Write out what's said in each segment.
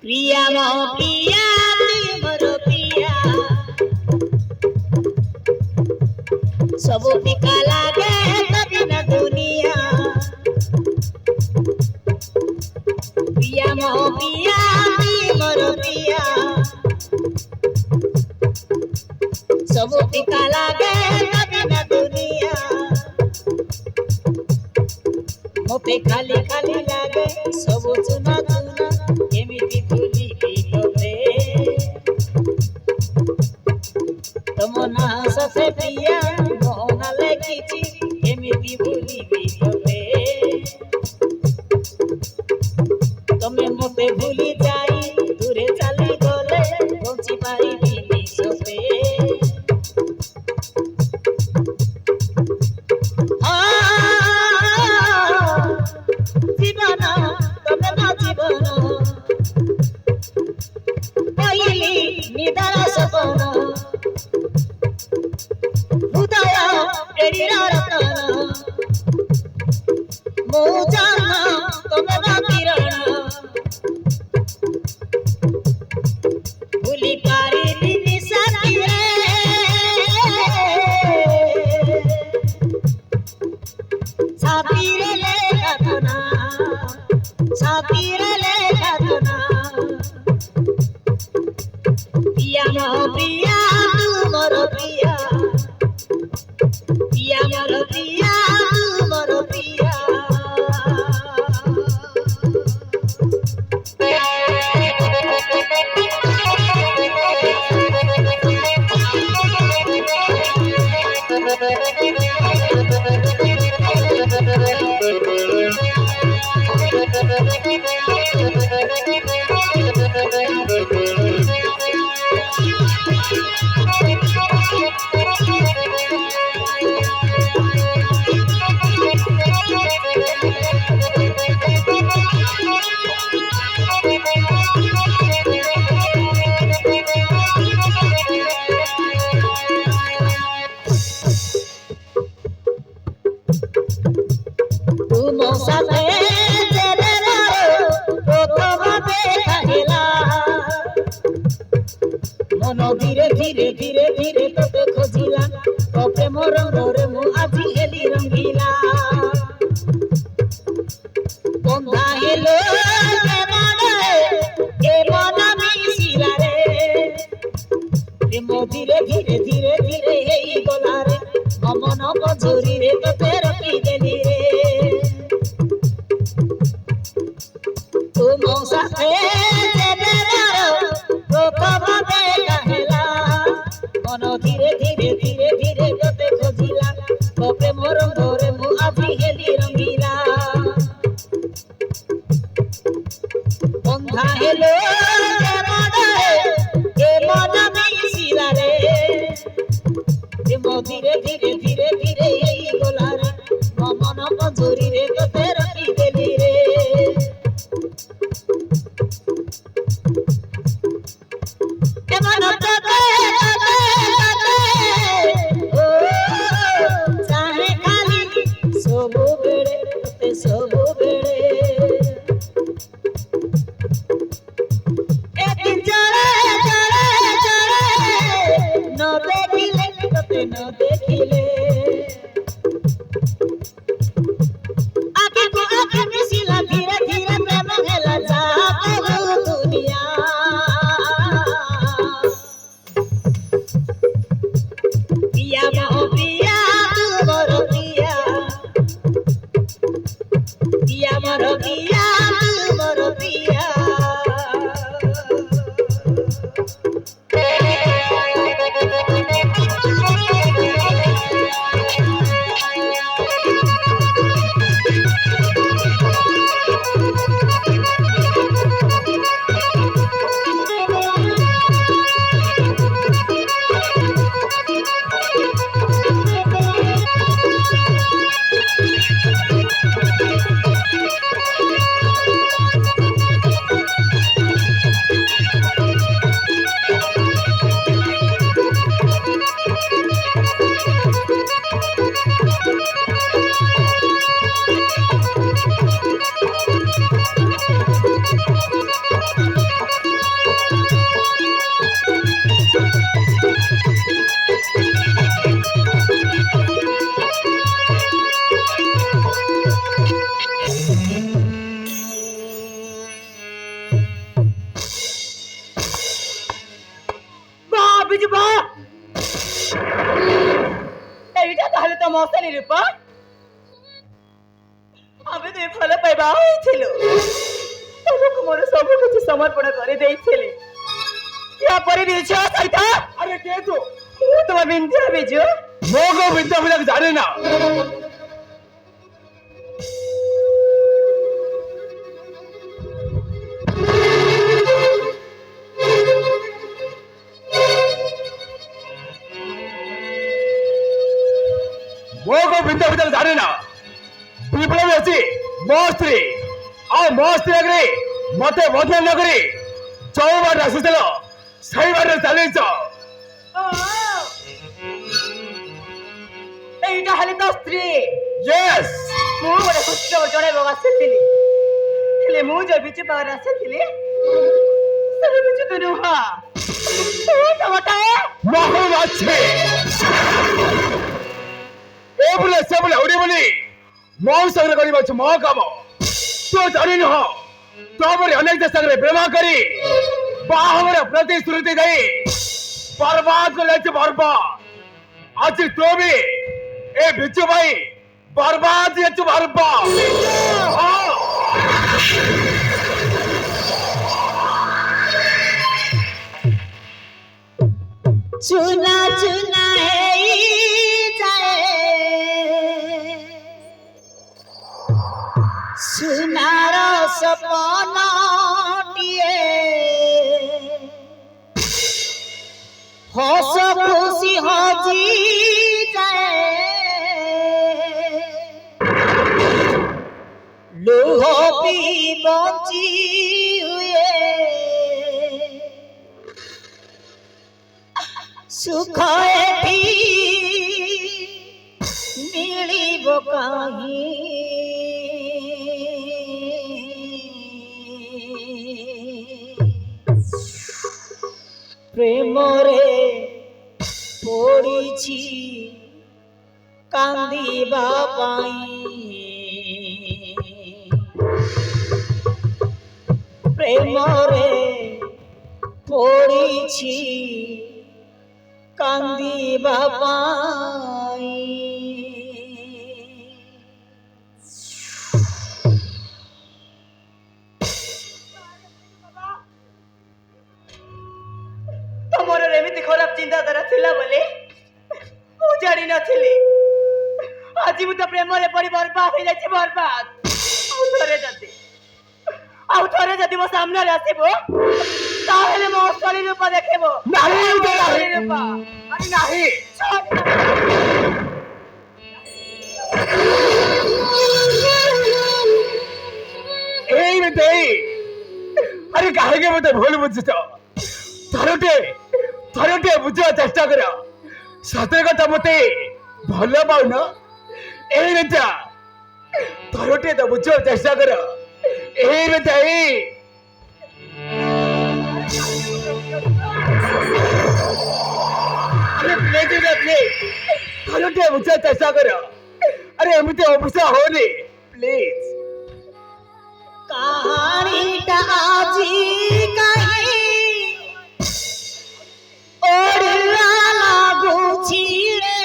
प्रिया मो प्रिया मोर प्रिया सब फिका लागे तभी न दुनिया प्रिया मो प्रिया मोर प्रिया सब फिका लागे तभी न दुनिया मोते खाली खाली लागे सब चुना चुना केमिति भूलिबि तोते तम ना ससे प्रिया मोहना लेखिछि केमिति भूलिबि तोते तमे मोते भूली जाई दूरे चली गले बंची पारिबिनि सते जीवन तमे ना जीवन पहली निदान सपन हृदय एड़ीरा रतन मो जान तमे ना किरण भूली पारिबिनि साथी रे साथी रे लेखना साथी रे लेखना प्रिया मो प्रिया मोर प्रिया प्रिया मोर प्रिया मोर प्रिया तुम साथे तेरे प्रथम देखा हेला मन धीरे धीरे धीरे धीरे तोते खोजिला तो प्रेम रंगरे मु आजी हेली रंगीला बंधा हेलो ए मन मिसिला रे प्रेम धीरे धीरे धीरे धीरे हेई गला रे मन मजूरी रे तोते रखी देली रे तुम साथे प्रथम देखा हेला मन धीरे धीरे धीरे धीरे तोते खोजिला तो प्रेम रंगरे मु आजी हेली रंगीला बंधा हेलो ए मन मिसिला रे प्रेम धीरे धीरे धीरे धीरे हेई गला रे मन मजूरी रे तोते रखी देली रे सब बेड़े एक जड़े जड़े जड़े न देखिले तते न देखिले आके को आके मिसिला धीरे धीरे प्रेम हेला जाते दुनिया प्रिया मो प्रिया मोर प्रिया प्रिया मोर प्रिया मोर प्रिया তো মশানি রূপা আমি তো ভাল পাইবা হয়েছিল তোমাকে মোর সব কিছু সমর্পণ করে দিয়েছিলে ইয়া পরে দিয়েছ সৈতা আরে কে তো তোমার বিন্ধ্যা বিজু মোগো বিদ্যা বিলাক জানে না মোগো বিদ্যা বিলাক জানে না বিপ্লবী আছে ମୋ ସ୍ତ୍ରୀ ଆଉ ମୋ ସ୍ତ୍ରୀ ଆଗରେ ମତେ ବଦନାମ ନ କରି ଯୋଉ ବାଟ ଆସୁଥିଲ ସେଇ ବାଟରେ ଚାଲିଛ এইটা হলে তো স্ত্রী ୟେସ୍ ମୁଁ ଗୋଟେ ଖୁସିର ଜଣେଇବାକୁ ଆସିଥିଲି ହେଲେ ମୁଁ ଯୋଉ ବିଜୁ ପାଖରେ ଆସିଥିଲି ସେ ବିଜୁ ତ ନୁହଁ ତ ଗୋଟାଏ ମହଲ ଅଛି ଏ ବୋଲେ ସେ ବୋଲେ ଉଡ଼ି ବୋଲି ମୋ ସାଙ୍ଗରେ କରିବା ଅଛି ମୋ କାମ ତୁ ଜାଣି ନୁହଁ ତୋପରେ ଅନେକ ଦେଶ ସାଙ୍ଗରେ ପ୍ରେମ କରି ବାହାଘର ପ୍ରତିଶ୍ରୁତି ଦେଇ ବର୍ବାଦ କଲେ ବର୍ବାଦ ଆଜି ତୁ ବି ଏ ବିଜୁ ଭାଇ ବର୍ବାଦ ହେଇଛୁ ବର୍ବାଦ ହଁ चुना चुना सुनार सपनटिए हस खुशी हजी जाए लुह पी बची हुए सुख एठी मिलिब काहीं प्रेम रे पड़िछि कांदिबा पाई प्रेम रे पड़िछि कांदिबा पाई ତମର ଏମିତି ଖରାପ ଚିନ୍ତାଧାରା ଥିଲା ବୋଲି ମୁଁ ଜାଣି ନଥିଲି ଆଜି ମୁଁ ତ ପ୍ରେମରେ ପଡ଼ି ବର୍ବାଦ ହେଇଯାଇଛି ବର୍ବାଦ ଆଉ ଥରେ ଯଦି ମୋ ସାମ୍ନାରେ ଆସିବ ତାହେଲେ ମୋ ଅସଲି ରୂପ ଦେଖିବ ନାହିଁ ଅସଲି ରୂପ ଆରେ ନାହିଁ ଏଇ ଦେଇ ଆରେ କାହିଁକି ମତେ ଭୁଲ ବୁଝୁଛ ଥରଟେ ବୁଝିବା ଚେଷ୍ଟା କର ସତରେ କଥା ମତେ ଭଲ ପାଉନ ଏଇ ବେଟା ଥରଟେ ତ ବୁଝିବା ଚେଷ୍ଟା କର ଏଇ ବେଟା ଏଇ ଆରେ ପ୍ଲିଜ ଥରଟେ ବୁଝିବା ଚେଷ୍ଟା କର ଆରେ ଏମିତି ଅବସ୍ଥା ହଉନି ପ୍ଲିଜ कहानीटा आजी कहीं ओढ़ला लागुछि रे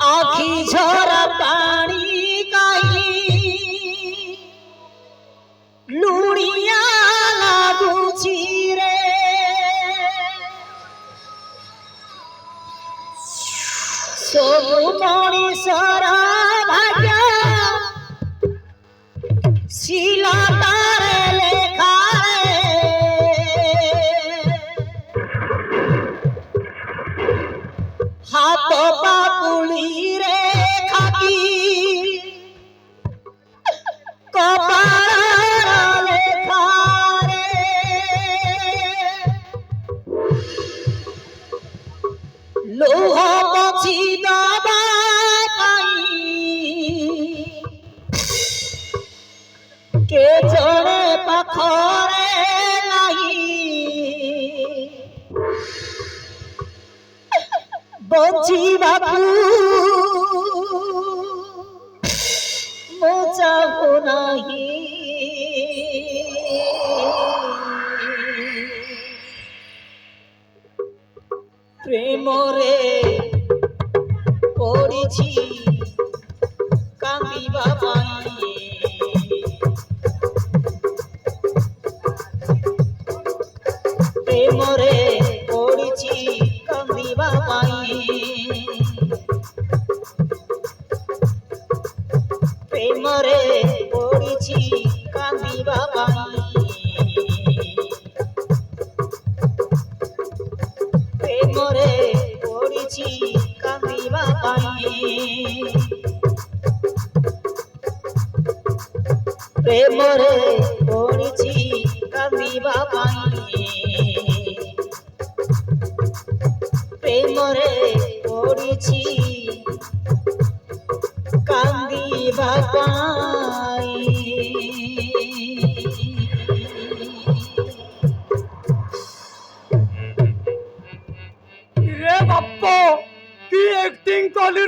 आखी झरा पानी कहीं लुड़िया लागुछि रे ସବୁ ମଣିଷର ଭାଗ୍ୟ ଶିଲତାରେ ଲେଖା ହାତ ପାପୁଳିରେ ଖାକି କପାଳର ଲେଖାରେ ଲୁହ ପୋଛି ଦବା ପାଇଁ କେ ଜଣେ ପାଖରେ ନାହିଁ ବଞ୍ଚିବାକୁ ମୁଁ ଚାହୁଁ ନାହିଁ প্রেমরে পড়েছি কান্দিবা পাই প্রেমরে পড়েছি কান্দিবা পাই প্রেমরে পড়েছি কান্দিবা পাই প্রেমরে পড়েছি কান্দিবা পাই প্রেমরে পড়েছি কান্দিবা পাই প্রেমরে পড়েছি কান্দিবা পাই